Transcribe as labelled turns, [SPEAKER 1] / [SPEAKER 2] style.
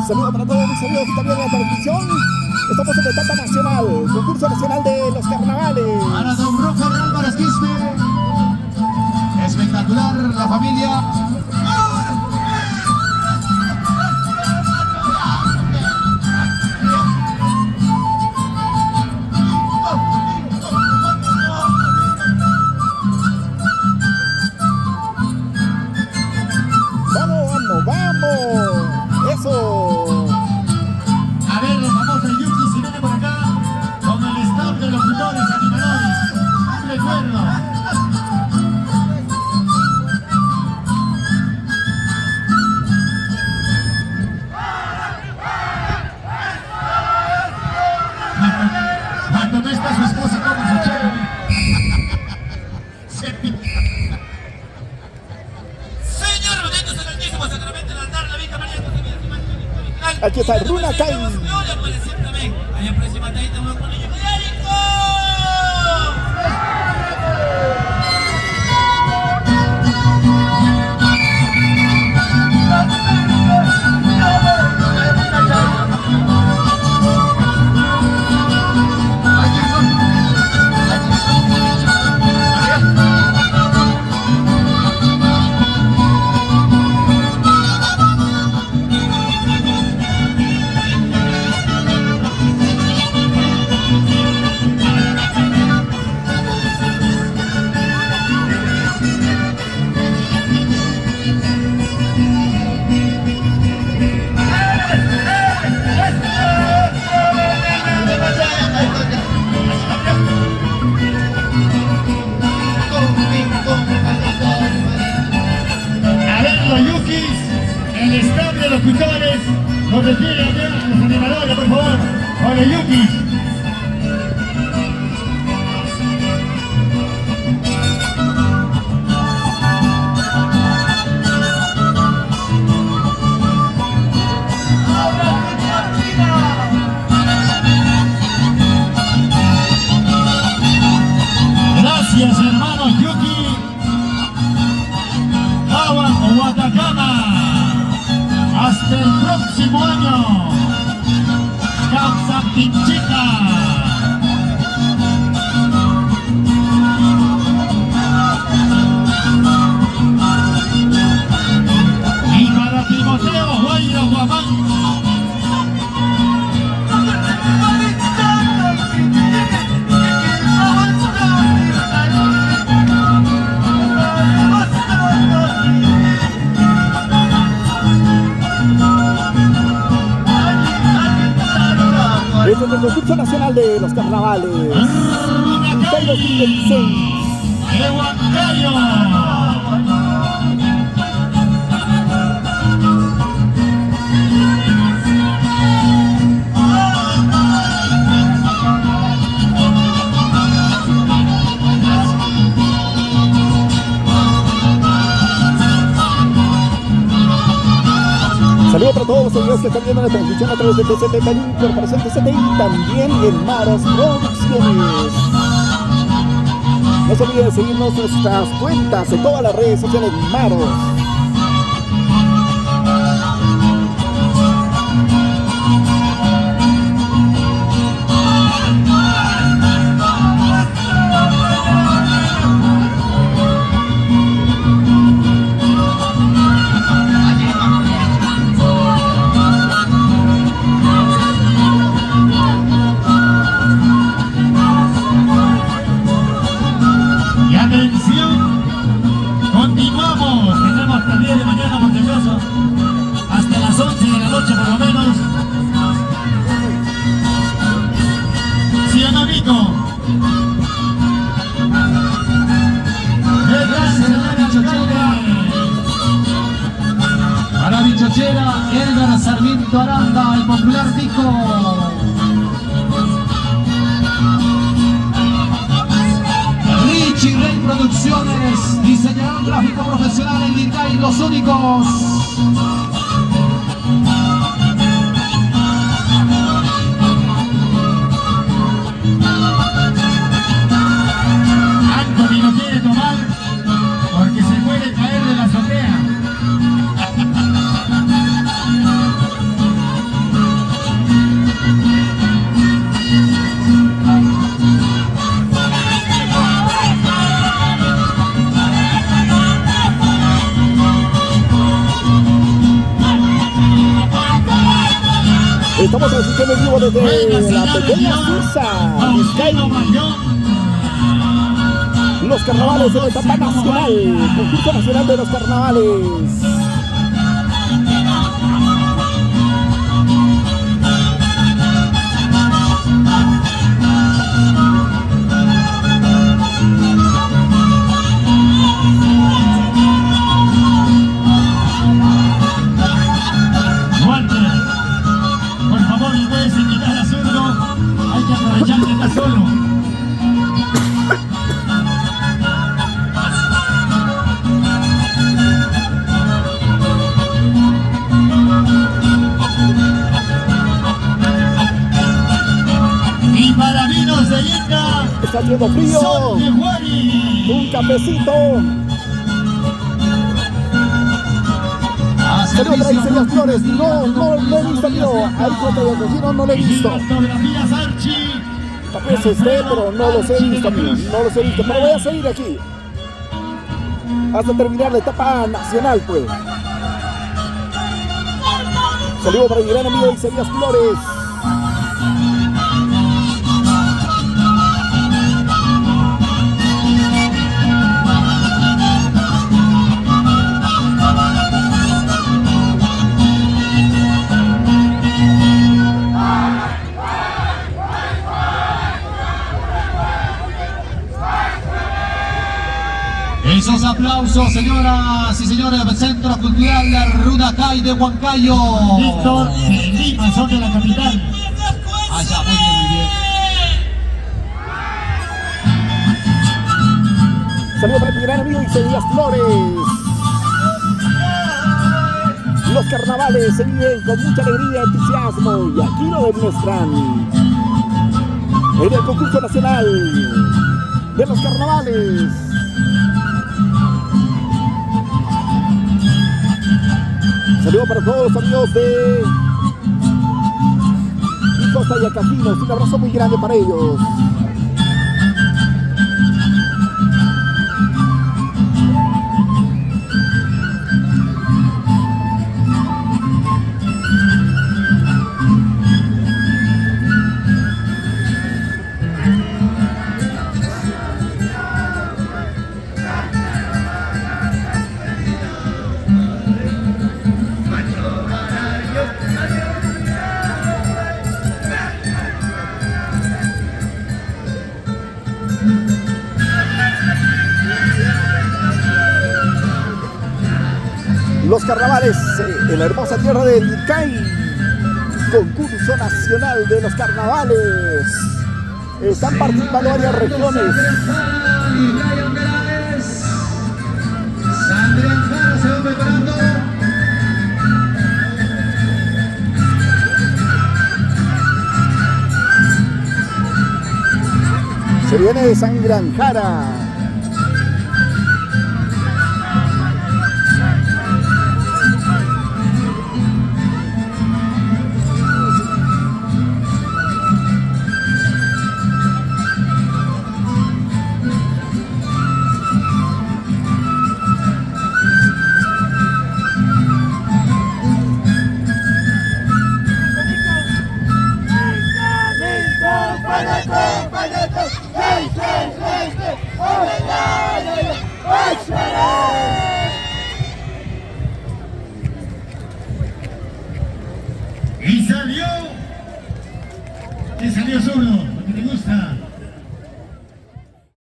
[SPEAKER 1] Saludos para todos mis amigos que están viendo la televisión. Estamos en la etapa nacional, concurso nacional de los carnavales.
[SPEAKER 2] Para don Roger Álvarez Quispe. Espectacular la familia.
[SPEAKER 1] Aquí está Runa Kai.
[SPEAKER 2] El staff de los locutores nos refiere a los animadores, por favor. Hola, Yuki. Gracias, hermano Yuki. Jawan o Watacama. Hasta el próximo año. Causa Pinchica. Y para Timoteo Guairo Guamán.
[SPEAKER 1] Este es el concurso nacional de los carnavales. Italia 2016. Saludos para todos los amigos que están viendo la transmisión a través de TCT Perú, Corporación TCT y también en Maros Producciones. No se olviden de seguirnos nuestras cuentas en todas las redes sociales Maros.
[SPEAKER 2] Edgar Sarmiento Aranda, el popular disco. Richie Rey Producciones, diseñador gráfico profesional en Lindai, los únicos. Anthony no quiere tomar porque se puede caer de la azotea.
[SPEAKER 1] Estamos transmitiendo en vivo desde la pequeña Suiza, los carnavales de la etapa nacional, concurso nacional de los carnavales. Está haciendo frío. Un cafecito. Saludos para Iseñas Flores. No he visto, amigo. Ahí no lo he visto. Tal vez esté, pero no los he visto, amigo. No los he visto. Pero voy a seguir aquí hasta terminar la etapa nacional, pues. Saludos para mi gran amigo Iseñas Flores.
[SPEAKER 3] Esos aplausos, señoras y señores del Centro Cultural de Runacay de Huancayo.
[SPEAKER 2] Listo, en Lima, son de la capital.
[SPEAKER 3] Allá, muy bien, muy bien.
[SPEAKER 1] Saludos para mi gran amigo Iseñas Flores. Los carnavales se viven con mucha alegría y entusiasmo y aquí lo demuestran en el concurso nacional de los carnavales. Saludos para todos los amigos de Costa y Acajinos. Un abrazo muy grande para ellos. Los carnavales en la hermosa tierra de Lircay, concurso nacional de los carnavales. Están participando varias regiones. Se viene de Sangranjara.